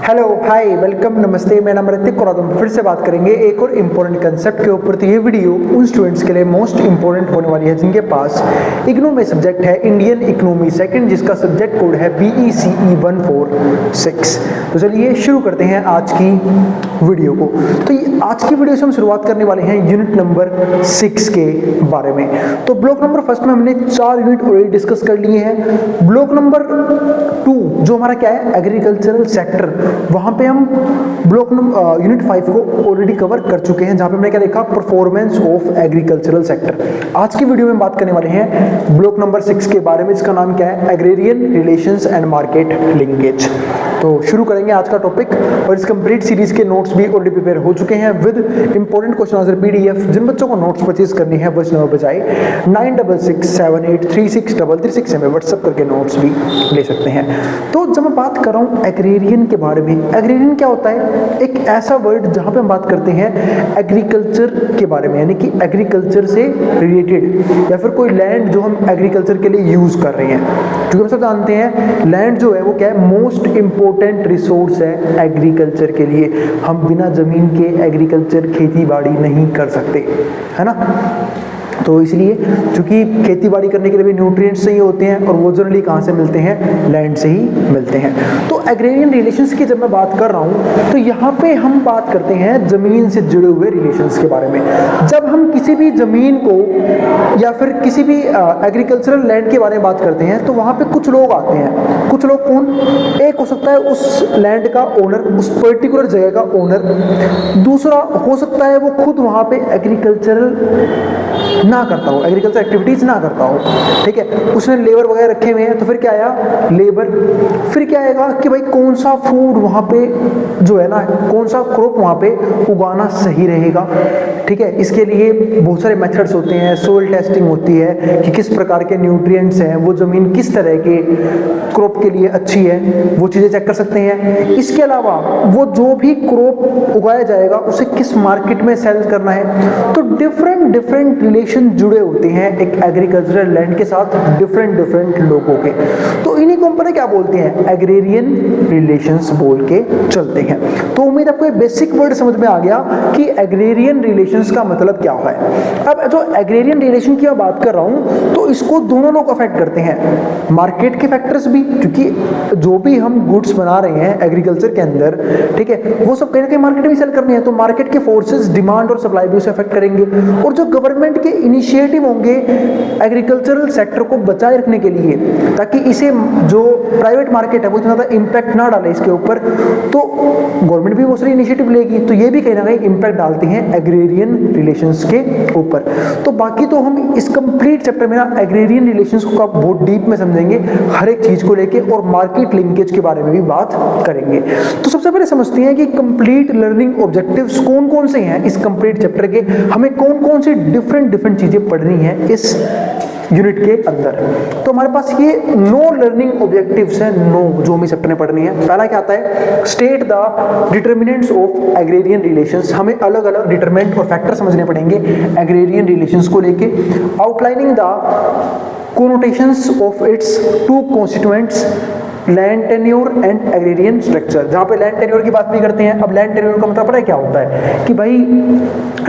Hello hi welcome नमस्ते, मेरा नाम ऋतिक और आज हम फिर से बात करेंगे एक और इम्पोर्टेंट कंसेप्ट के ऊपर। तो ये वीडियो उन स्टूडेंट्स के लिए मोस्ट इंपॉर्टेंट होने वाली है जिनके पास इग्नू में सब्जेक्ट है इंडियन इकोनॉमी सेकंड, जिसका सब्जेक्ट कोड है BECE 146। तो चलिए शुरू करते हैं आज की वीडियो को। तो आज की वीडियो से हम शुरुआत करने वाले हैं यूनिट नंबर 6 के बारे में। तो ब्लॉक नंबर फर्स्ट में हमने 4 यूनिट ऑलरेडी डिस्कस कर लिए हैं। ब्लॉक नंबर 2 जो हमारा क्या है, एग्रीकल्चरल सेक्टर, वहां पे हम ब्लॉक यूनिट 5 को ऑलरेडी कवर कर चुके हैं, जहां पे हमने क्या देखा, परफॉर्मेंस ऑफ एग्रीकल्चरल सेक्टर। आज की वीडियो में बात करने वाले हैं ब्लॉक नंबर 6 के बारे में, जिसका नाम क्या है, agrarian relations and market linkage. तो शुरू करेंगे आज का टॉपिक, और इस कंप्लीट सीरीज के नोट्स भी ऑलरेडी प्रिपेयर हो चुके हैं with important question answer PDF। जिन बच्चों को नोट्स परचेज करनी है वो इस नंबर पर जाए 9667836336 से हमें व्हाट्सएप करके नोट्स भी ले सकते हैं। तो जब मैं बात कर रहा हूँ एग्रेरियन के बारे में, एग्रेरियन क्या होता है, एक ऐसा वर्ड जहां पे हम बात करते हैं एग्रीकल्चर के बारे में, यानी कि एग्रीकल्चर से रिलेटेड या फिर कोई लैंड जो हम एग्रीकल्चर के लिए यूज कर रहे हैं। क्योंकि हम सब जानते हैं लैंड जो है वो क्या है, मोस्ट इंपॉर्टेंट रिसोर्स है एग्रीकल्चर के लिए। हम बिना जमीन के एग्रीकल्चर खेती बाड़ी नहीं कर सकते, है ना। तो इसलिए चूंकि खेती बाड़ी करने के लिए भी न्यूट्रिएंट्स चाहिए होते हैं, और वो जनरली कहाँ से मिलते हैं, लैंड से ही मिलते हैं। तो एग्रेरियन रिलेशंस की जब मैं बात कर रहा हूँ तो यहाँ पे हम बात करते हैं जमीन से जुड़े हुए रिलेशंस के बारे में। जब हम किसी भी जमीन को या फिर किसी भी एग्रीकल्चरल लैंड के बारे में बात करते हैं तो वहाँ पे कुछ लोग आते हैं। कुछ लोग कौन, एक हो सकता है उस लैंड का ओनर, उस पर्टिकुलर जगह का ओनर। दूसरा हो सकता है वो खुद वहाँ पे एग्रीकल्चरल ना करता हो, एग्रीकल्चर एक्टिविटीज ना करता हो, ठीक है। उसने लेबर वगैरह रखे हुए हैं, तो फिर क्या आया, लेबर। फिर क्या आएगा कि भाई कौन सा फूड वहां पे जो है ना, कौन सा क्रॉप वहां पे उगाना सही रहेगा, ठीक है। इसके लिए बहुत सारे मेथड्स होते हैं, सोइल टेस्टिंग होती है कि किस प्रकार के न्यूट्रिएंट्स हैं, वो जमीन किस तरह के क्रॉप के लिए अच्छी है, वो चीजें चेक कर सकते हैं। इसके अलावा वो जो भी क्रॉप उगाया जाएगा उसे किस मार्केट में सेल करना है। तो डिफरेंट रिलेशन जुड़े होते हैं एक एग्रीकल्चरल लैंड के साथ, डिफरेंट लोगों के। तो इन्हीं को हम क्या बोलते हैं, एग्रेरियन रिलेशंस बोल के चलते हैं। तो उम्मीद आपको ये बेसिक वर्ड समझ में आ गया कि एग्रेरियन रिलेशंस का मतलब क्या है। अब जो एग्रेरियन रिलेशन की मैं बात कर रहा हूं तो इसको दोनों लोग अफेक्ट करते हैं, मार्केट के फैक्टर्स भी, क्योंकि जो भी हम गुड्स बना रहे हैं एग्रीकल्चर के अंदर, ठीक है, वो सब कहीं ना कहीं मार्केट में सेल करनी है। तो मार्केट के फोर्सेस, डिमांड और सप्लाई भी उसे अफेक्ट करेंगे। और जो गवर्नमेंट के इनिशिएटिव होंगे एग्रीकल्चरल सेक्टर को बचाए रखने के लिए, ताकि इसे जो प्राइवेट मार्केट है वो इतना ज्यादा इंपैक्ट ना डाले इसके ऊपर, तो गवर्नमेंट भी बहुत सारी इनिशिएटिव लेगी। तो ये भी कहीं ना कहीं इंपैक्ट डालती हैं एग्रेरियन रिलेशंस के ऊपर। तो बाकी तो हम इस कंप्लीट चैप्टर में ना एग्रेरियन रिलेशंस को बहुत डीप में समझेंगे, हर एक चीज को लेके, और मार्केट लिंकेज के बारे में भी बात करेंगे। तो सबसे पहले समझते हैं कि कंप्लीट लर्निंग ऑब्जेक्टिव्स कौन कौन से हैं इस कंप्लीट चैप्टर के, हमें कौन कौन सी डिफरेंट चीजें पढ़नी है इस यूनिट के अंदर। तो हमारे पास ये 9 लर्निंग ऑब्जेक्टिव्स हैं, 9 जो हमें चैप्टर में पढ़नी है। पहला क्या आता है, state the determinants of agrarian relations. हमें अलग अलग डिटरमिनेंट और फैक्टर समझने पड़ेंगे एग्रेरियन रिलेशंस को लेके। Outlining the connotations of its 2 constituents, land tenure and agrarian structure. जहां पे लैंड टेन्योर की बात भी करते हैं। अब लैंड टेन्योर का मतलब पता है क्या होता है, कि भाई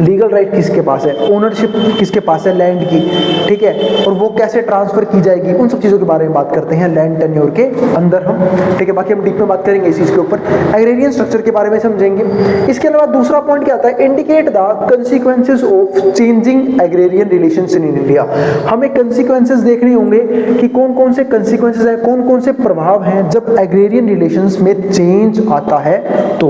लीगल राइट किसके पास है, ओनरशिप किसके पास है लैंड की, ठीक है, और वो कैसे ट्रांसफर की जाएगी, उन सब चीजों के बारे में बात करते हैं लैंड टेन्योर के अंदर हम, ठीक है। बाकी हम डीप में बात करेंगे इस चीज के ऊपर, एग्रेरियन स्ट्रक्चर के बारे में समझेंगे। इसके अलावा दूसरा पॉइंट क्या आता है, indicate the consequences of changing agrarian relations in India. हमें कंसिक्वेंसेस देखने होंगे कि कौन कौन से कंसिक्वेंसेस है, कौन कौन से प्रभाव हैं जब एग्रेरियन रिलेशंस में चेंज आता है। तो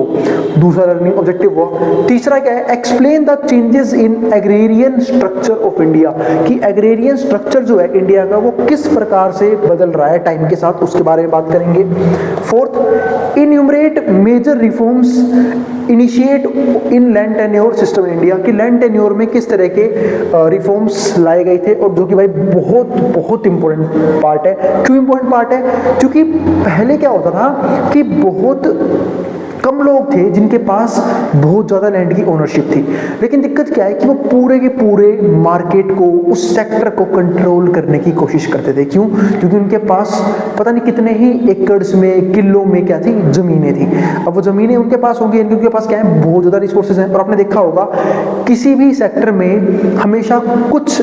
दूसरा लर्निंग ऑब्जेक्टिव हुआ। तीसरा क्या है, explain the changes in agrarian structure of India, कि एग्रेरियन स्ट्रक्चर जो है इंडिया का वो किस प्रकार से बदल रहा है टाइम के साथ, उसके बारे में बात करेंगे। Fourth, enumerate major reforms initiate in land tenure system in India, कि लैंड टेन्योर में किस तरह के रिफॉर्म्स लाए गए थे, और जो कि भाई बहुत इंपॉर्टेंट पार्ट है। क्यों इंपॉर्टेंट पार्ट है, क्योंकि पहले क्या होता था कि बहुत कम लोग थे जिनके पास बहुत ज़्यादा लैंड की ओनरशिप थी। लेकिन दिक्कत क्या है कि वो पूरे के पूरे मार्केट को, उस सेक्टर को कंट्रोल करने की कोशिश करते थे। क्यों? क्योंकि उनके पास पता नहीं कितने ही एकड़्स में, किलो में क्या थी, ज़मीनें थी। अब वो ज़मीनें उनके पास होंगी, उनके पास क्या है, बहुत ज़्यादा रिसोर्सेज हैं। और आपने देखा होगा किसी भी सेक्टर में हमेशा कुछ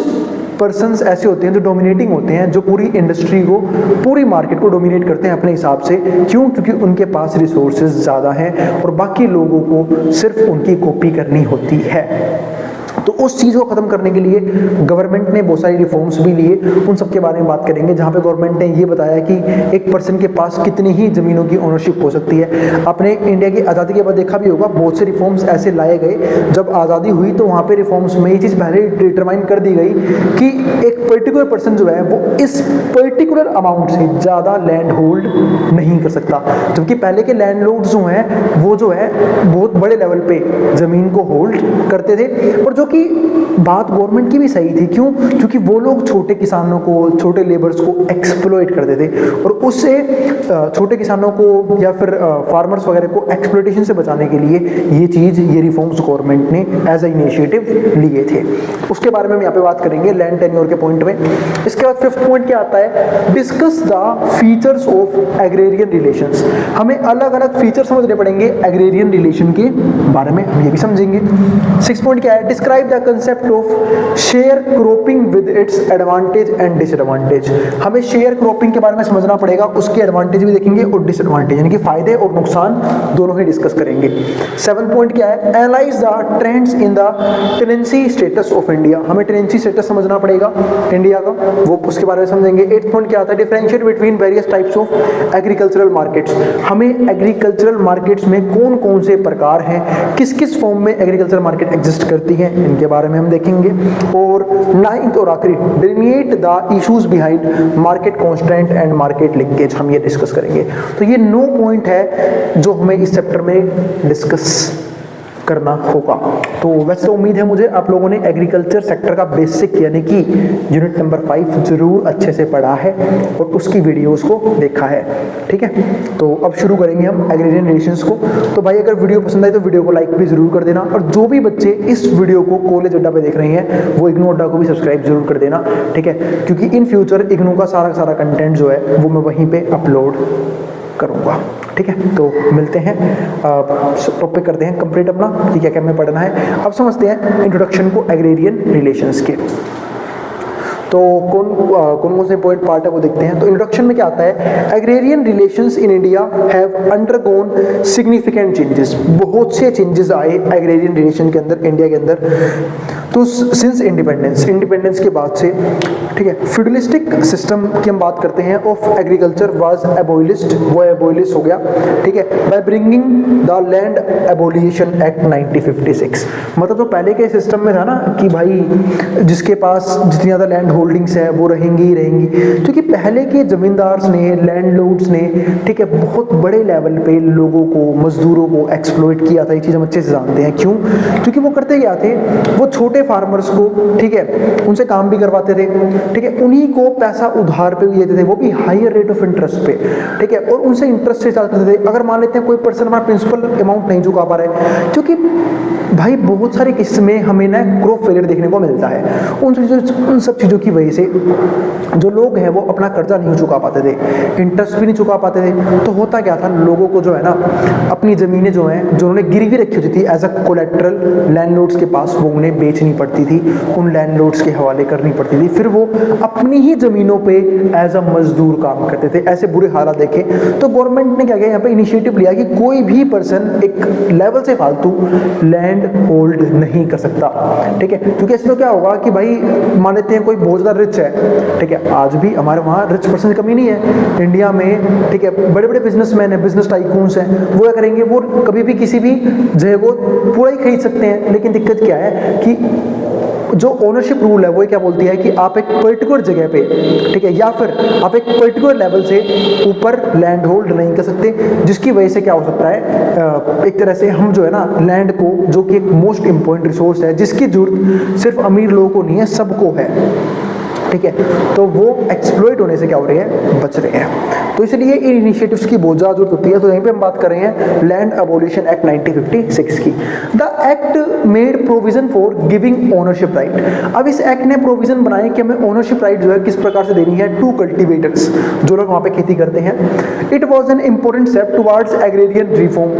पर्सन्स ऐसे होते हैं जो डोमिनेटिंग होते हैं, जो पूरी इंडस्ट्री को, पूरी मार्केट को डोमिनेट करते हैं अपने हिसाब से। क्यों? क्योंकि उनके पास रिसोर्सेज ज़्यादा हैं और बाकी लोगों को सिर्फ उनकी कॉपी करनी होती है। तो उस चीज़ को ख़त्म करने के लिए गवर्नमेंट ने बहुत सारी रिफॉर्म्स भी लिए, उन सब के बारे में बात करेंगे। जहाँ पे गवर्नमेंट ने ये बताया कि एक पर्सन के पास कितनी ही ज़मीनों की ओनरशिप हो सकती है। आपने इंडिया की आज़ादी के बाद देखा भी होगा, बहुत से रिफॉर्म्स ऐसे लाए गए। जब आज़ादी हुई तो वहाँ पे रिफॉर्म्स में ये चीज़ पहले डिटरमाइन कर दी गई कि एक पर्टिकुलर पर्सन जो है वो इस पर्टिकुलर अमाउंट से ज़्यादा लैंड होल्ड नहीं कर सकता। जबकि पहले के लैंड लॉर्ड्स जो हैं वो जो है बहुत बड़े लेवल पे ज़मीन को होल्ड करते थे, और जो कि बात गवर्नमेंट की भी सही थी। क्यों? क्योंकि वो लोग छोटे किसानों को, छोटे लेबर्स को एक्सप्लॉइट करते थे, और उससे छोटे किसानों को या फिर फार्मर्स वगैरह को एक्सप्लॉइटेशन से बचाने के लिए ये रिफॉर्म्स गवर्नमेंट ने एज अ इनिशिएटिव लिए थे। उसके बारे में हम यहाँ पे बात करेंगे लैंड टेन्योर के पॉइंट में। इसके बाद 5th पॉइंट क्या आता है, discuss the features of agrarian relations. हमें अलग अलग फीचर समझने पड़ेंगे एग्रेरियन रिलेशन के बारे में, हम ये भी समझेंगे। 6th पॉइंट क्या है, describe the concept of share cropping with its advantage and disadvantage. हमें शेयर क्रॉपिंग के बारे में समझना पड़ेगा, उसके एडवांटेज भी देखेंगे और डिसएडवांटेज, यानी कि फायदे और नुकसान दोनों ही डिस्कस करेंगे। 7th पॉइंट क्या है, analyse the trends in the tenancy status of India. हमें टेनेंसी स्टेटस समझना पड़ेगा इंडिया का, वो उसके बारे में समझेंगे। 8th पॉइंट क्या आता है, differentiate between various types of agricultural markets. हमें एग्रीकल्चरल मार्केट्स में कौन कौन से प्रकार हैं, किस किस फॉर्म में एग्रीकल्चरल मार्केट एग्जिस्ट करती है, इनके बारे में हम देखेंगे। और 9th और आखिरी, डिलिनिएट the issues behind market constant and market linkage, हम ये डिस्कस करेंगे। तो ये 9 पॉइंट है जो हमें इस चैप्टर में डिस्कस करना होगा। तो वैसे उम्मीद है मुझे आप लोगों ने एग्रीकल्चर सेक्टर का बेसिक यानी कि यूनिट नंबर 5 जरूर अच्छे से पढ़ा है और उसकी वीडियोस को देखा है। ठीक है, तो अब शुरू करेंगे हम एग्रेरियन रिलेशंस को। तो भाई अगर वीडियो पसंद आए तो वीडियो को लाइक भी जरूर कर देना, और जो भी बच्चे इस वीडियो को कॉलेज अड्डा पे देख रहे हैं वो इग्नू अड्डा को भी सब्सक्राइब जरूर कर देना। ठीक है, क्योंकि इन फ्यूचर इग्नू का सारा कंटेंट जो है वो मैं वहीं पे अपलोड करूँगा। ठीक है, तो मिलते हैं, टॉपिक करते हैं कंप्लीट अपना कि क्या क्या हमें पढ़ना है। अब समझते हैं इंट्रोडक्शन को एग्रेरियन रिलेशंस के। तो कौन से पॉइंट पार्ट है वो देखते हैं। तो इंट्रोडक्शन में क्या आता है, agrarian relations in India have undergone significant changes. बहुत से चेंजेस आए एग्रेरियन रिलेशन के अंदर, इंडिया के अंदर। तो सिंस इंडिपेंडेंस के बाद से, ठीक है, फ्यूडलिस्टिक सिस्टम की हम बात करते हैं ऑफ एग्रीकल्चर वाज एबोलिश्ड, वो एबोलिश हो गया। ठीक है, by bringing the land abolition act 1956। मतलब तो पहले के सिस्टम में था ना कि भाई जिसके पास जितनी ज़्यादा लैंड होल्डिंग्स है वो रहेंगी ही रहेंगी, क्योंकि पहले के जमींदार्स ने, लैंडलॉर्ड्स ने, ठीक है, बहुत बड़े लेवल पे लोगों को, मजदूरों को एक्सप्लॉइट किया था। ये चीज़ हम अच्छे से जानते हैं। क्यों? क्योंकि वो करते क्या थे, वो छोटे फार्मर्स को, ठीक है, उनसे काम भी करवाते थे। ठीक है, उन्हीं को पैसा उधार पे भी देते थे, वो भी हायर रेट ऑफ इंटरेस्ट पे। ठीक है, और उनसे इंटरेस्ट से चार्ज करते थे। अगर मान लेते हैं कोई पर्सन हमारा प्रिंसिपल अमाउंट नहीं चुका पा रहा है, क्योंकि भाई बहुत सारे केस में हमें ना क्रॉप फेलियर देखने को मिलता है। उन सब चीज़ों की वजह से जो लोग हैं वो अपना कर्जा नहीं चुका पाते थे, इंटरेस्ट भी नहीं चुका पाते थे। तो होता क्या था, लोगों को जो है ना अपनी ज़मीनें जो हैं, जो उन्होंने गिरवी रखी होती थी एज अ कोलेट्रल लैंडलॉर्ड्स के पास, वो उन्हें बेचनी पड़ती थी, उन लैंडलॉर्ड्स के हवाले करनी पड़ती थी। फिर वो अपनी ही ज़मीनों पे एज अ मजदूर काम करते थे। ऐसे बुरे हालात देखे तो गवर्नमेंट ने क्या किया, यहाँ पे इनिशिएटिव लिया कि कोई भी पर्सन एक लेवल से फालतू लैंड होल्ड नहीं कर सकता। ठीक है, क्योंकि ऐसे तो क्या होगा कि भाई मान लेते हैं कोई बहुत ज़्यादा रिच है, ठीक है, आज भी हमारे वहाँ रिच पर्सन की कमी नहीं है इंडिया में। ठीक है, बड़े बड़े बिजनेसमैन हैं, बिजनेस टाइकून्स हैं, वो क्या करेंगे, वो कभी भी किसी भी जगह को पूरा ही खरीद सकते हैं। लेकिन दिक्कत क्या है कि जो ओनरशिप रूल है वो क्या बोलती है कि आप एक पर्टिकुलर जगह पे, ठीक है, या फिर आप एक पर्टिकुलर लेवल से ऊपर लैंड होल्ड नहीं कर सकते, जिसकी वजह से क्या हो सकता है, एक तरह से हम जो है ना लैंड को, जो कि एक मोस्ट इंपॉर्टेंट रिसोर्स है जिसकी जरूरत सिर्फ अमीर लोगों को नहीं है, सबको है, ठीक है, तो वो एक्सप्लॉइट होने से क्या हो रही है, बच रहे हैं। तो इसलिए इन इनिशिएटिव्स की बहुत ज़्यादा जरूरत होती है। तो यहीं पे हम बात कर रहे हैं लैंड अबॉलिशन एक्ट 1956 की। The act made provision for giving ownership right. अब इस एक्ट ने प्रोविजन बनाए कि हमें ओनरशिप राइट जो है किस प्रकार से देनी है टू कल्टिवेटर्स, जो लोग वहाँ पे खेती करते हैं। It was an important step towards agrarian reform.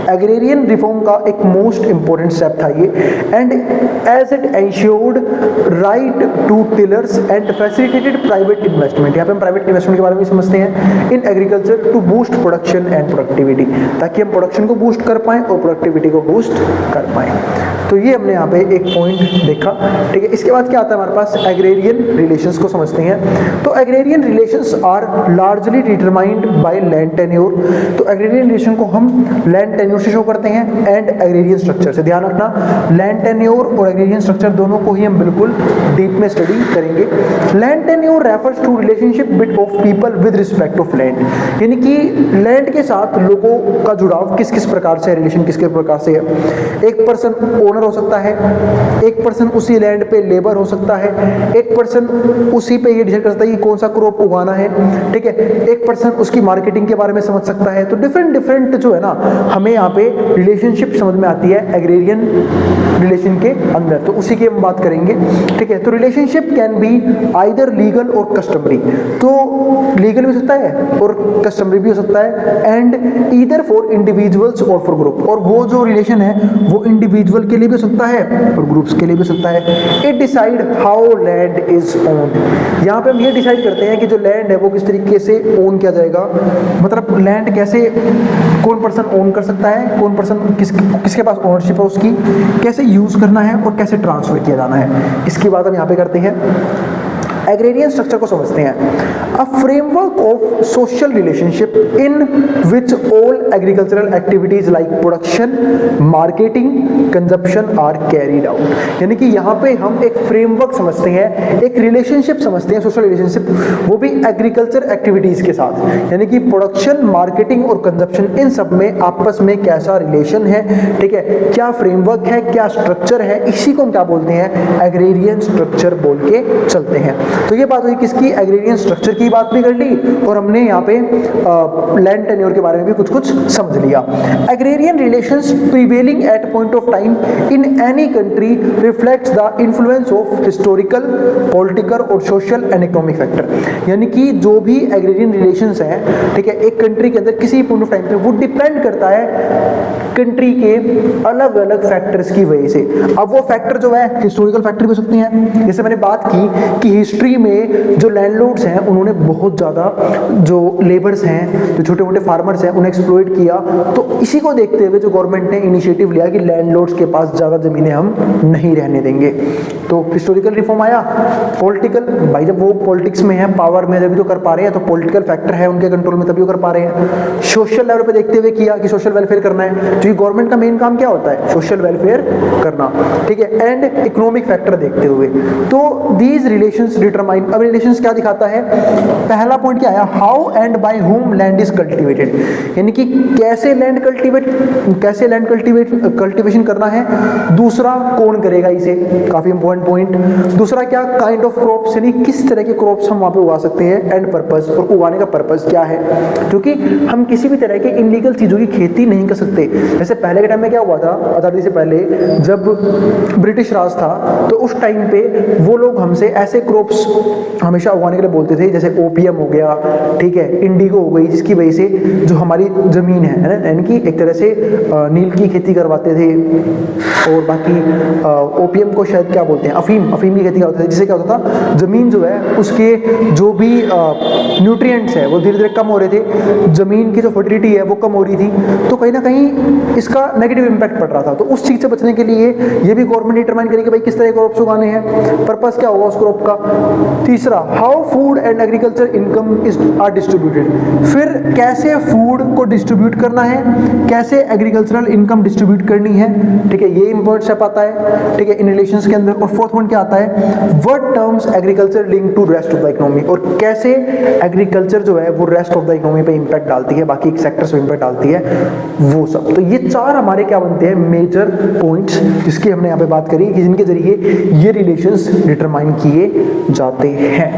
Agrarian reform का एक मोस्ट इंपॉर्टेंट स्टेप था ये, and as it ensured right to tillers and facilitated private investment. यहाँ पे हम प्राइवेट इन्वेस्टमेंट के बारे में समझते हैं in agriculture to boost production and productivity, ताकि हम प्रोडक्शन को बूस्ट कर पाएं और प्रोडक्टिविटी को बूस्ट कर पाएं। तो ये हमने यहाँ पे एक पॉइंट देखा, ठीक है। इसके बाद क्या आता है हमारे पास, एग्रेरियन रिलेशंस को समझते हैं। तो agrarian relations are largely determined by land tenure. तो एग्रेरियन रिलेशन को हम लैंड टेन्योर से शो करते हैं एंड एग्रेरियन स्ट्रक्चर से। ध्यान रखना, लैंड टेन्योर और एग्रेरियन स्ट्रक्चर दोनों को ही हम बिल्कुल डीप में स्टडी करेंगे। Land tenure refers to relationship bit of people with respect of land, यानी कि लैंड के साथ लोगों का जुड़ाव किस किस प्रकार से, रिलेशन किस किस प्रकार से है। एक पर्सन ओनर हो सकता है, एक पर्सन उसी लैंड पे लेबर हो सकता है, एक पर्सन उसी पे ये डिसाइड कर सकता है कि कौन सा क्रॉप उगाना है, ठीक है। एक पर्सन उसकी मार्केटिंग के बारे में समझ सकता है। तो डिफरेंट डिफरेंट जो है ना, हमें यहाँ पे रिलेशनशिप समझ में आती है एग्रेरियन रिलेशन के अंदर, तो उसी की हम बात करेंगे, ठीक है। तो relationship can be either legal और कस्टमरी, तो लीगल भी हो सकता है और कस्टमरी भी हो सकता है, एंड ईदर फॉर इंडिविजुअल्स और फॉर ग्रुप, और वो जो रिलेशन है वो इंडिविजुअल के लिए भी हो सकता है और ग्रुप्स के लिए भी हो सकता है। It decide how land is owned, यहाँ पे हम ये डिसाइड करते हैं कि जो लैंड है वो किस तरीके से ओन किया जाएगा, मतलब लैंड कैसे, कौन पर्सन ओन कर सकता है, कौन पर्सन किसके पास ओनरशिप है उसकी, कैसे यूज करना है और कैसे ट्रांसफर किया जाना है, इसकी बात हम यहाँ पे करते हैं। एग्रेरियन स्ट्रक्चर को समझते हैं, a framework of social relationship in which all agricultural activities like production, marketing, consumption are carried out. यानी कि यहाँ पे हम एक फ्रेमवर्क समझते हैं, एक रिलेशनशिप समझते हैं, सोशल रिलेशनशिप, वो भी एग्रीकल्चर एक्टिविटीज के साथ, यानी कि प्रोडक्शन, मार्केटिंग और कंजप्शन, इन सब में आपस में कैसा रिलेशन है, ठीक है, क्या फ्रेमवर्क है, क्या स्ट्रक्चर है, इसी को हम क्या बोलते हैं, एग्रेरियन स्ट्रक्चर बोल के चलते हैं। तो ये बात हुई किसकी, एग्रेरियन स्ट्रक्चर की बात भी कर ली और हमने यहाँ पे लैंड टेन्योर के बारे में भी कुछ कुछ समझ लिया। Agrarian relations prevailing at point of time in any country reflects the influence of historical, political और सोशल एंड इकोनॉमिक फैक्टर, यानी कि जो भी एग्रेरियन रिलेशंस हैं, ठीक है, एक कंट्री के अंदर किसी पॉइंट ऑफ टाइम पे वो डिपेंड करता है कंट्री के अलग अलग फैक्टर्स की वजह से। अब वो फैक्टर जो है हिस्टोरिकल फैक्टर भी हो सकते हैं, जैसे मैंने बात की कि हिस्ट्री में जो लैंडलॉर्ड्स हैं उन्होंने बहुत ज़्यादा जो लेबर्स हैं, जो छोटे मोटे फार्मर्स हैं, उन्हें एक्सप्लॉइट किया। तो इसी को देखते हुए जो गवर्नमेंट ने इनिशिएटिव लिया कि लैंडलॉर्ड्स के पास ज़्यादा ज़मीनें हम नहीं रहने देंगे। तो हिस्टोरिकल रिफॉर्म आया। पॉलिटिकल, भाई जब वो पॉलिटिक्स में है, पावर में जब तो कर पा रहे हैं, तो पॉलिटिकल फैक्टर है उनके कंट्रोल में तभी वो कर पा रहे हैं। सोशल लेवल पे देखते हुए किया कि सोशल वेलफेयर करना है, क्योंकि गवर्नमेंट का मेन काम क्या होता है, सोशल वेलफेयर करना, ठीक है। एंड इकोनॉमिक फैक्टर देखते हुए, तो दीज रिलेशंस डिटरमाइन। अब रिलेशंस क्या दिखाता है, पहला पॉइंट क्या आया, how and by whom land is cultivated, यानी कि कैसे लैंड कल्टीवेशन करना है। दूसरा, कौन करेगा इसे, काफी इंपॉर्टेंट पॉइंट। दूसरा क्या, काइंड ऑफ क्रॉप्स, यानी किस तरह के क्रॉप्स हम वहां पे उगा सकते हैं, एंड पर्पस, और उगाने का पर्पस क्या है, क्योंकि हम किसी भी तरह के इनलीगल चीजों की खेती नहीं कर सकते। जैसे पहले के टाइम में क्या हुआ था, आजादी से पहले जब ब्रिटिश राज था, तो उस टाइम पे वो लोग हमसे ऐसे क्रॉप्स हमेशा उगाने के लिए बोलते थे, जैसे ओपीएम हो गया, ठीक है, इंडिगो हो गई, जिसकी वजह से जो हमारी जमीन है ना, यानी कि एक तरह से नील की खेती करवाते थे, और बाकी ओपीएम को शायद क्या बोलते हैं, अफीम की खेती करवाते थे, जिससे क्या होता था, जमीन जो है उसके जो भी न्यूट्रिएंट्स है वो धीरे धीरे कम हो रहे थे, जमीन की जो फर्टिलिटी है वो कम हो रही थी। तो कहीं ना कहीं इसका नेगेटिव इंपैक्ट पड़ रहा था। तो उस चीज से बचने के लिए ये भी गवर्नमेंट डिटरमाइन करेगी भाई किस तरह के क्रॉप्स उगाने हैं, पर्पस क्या होगा उस क्रॉप का। तीसरा, how food and agriculture income is are distributed, फिर कैसे फूड को डिस्ट्रीब्यूट करना है, कैसे एग्रीकल्चरल इनकम डिस्ट्रीब्यूट करनी है, ठीक है, ये इंपॉर्टेंट स्टेप आता है, ठीक है, इन रिलेशंस के अंदर। और फोर्थ पॉइंट क्या आता है, what terms agriculture link to rest of the economy, और कैसे एग्रीकल्चर जो है वो रेस्ट ऑफ द इकोनॉमी पे इंपैक्ट डालती है, बाकी सेक्टर्स पे इंपैक्ट डालती है, वो सब। तो ये चार हमारे क्या बनते हैं, मेजर पॉइंट्स, जिसकी हमने यहाँ पे बात करी कि जिनके जरिए ये रिलेशंस डिटरमाइन किए जाते हैं,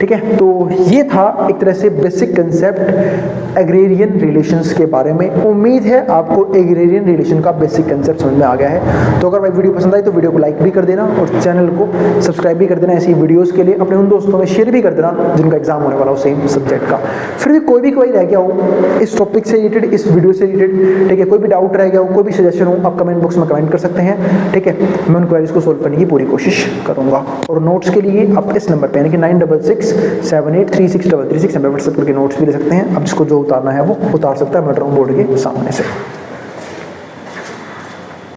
ठीक है, तो ये था एक तरह से बेसिक कंसेप्ट एग्रेरियन रिलेशंस के बारे में। उम्मीद है आपको एग्रेरियन रिलेशन का बेसिक कंसेप्ट समझ में आ गया है। तो अगर भाई वीडियो पसंद आई तो वीडियो को लाइक भी कर देना और चैनल को सब्सक्राइब भी कर देना। ऐसी वीडियोस के लिए अपने उन दोस्तों में शेयर भी कर देना जिनका एग्जाम होने वाला हो सेम सब्जेक्ट का। फिर भी कोई भी रह गया हो इस टॉपिक से रिलेटेड, इस वीडियो से रिलेटेड, ठीक है, कोई भी डाउट रह गया हो, कोई भी सजेशन हो, आप कमेंट बॉक्स में कमेंट कर सकते हैं। ठीक है, मैं उन क्वेरीज को सोल्व करने की पूरी कोशिश करूंगा। और नोट्स के लिए आप इस नंबर पे यानी कि 9667836336 नंबर व्हाट्सएप करके नोट्स भी ले सकते हैं। अब जिसको जो उतारना है वो उतार सकता है मेट्रो बोर्ड के सामने से।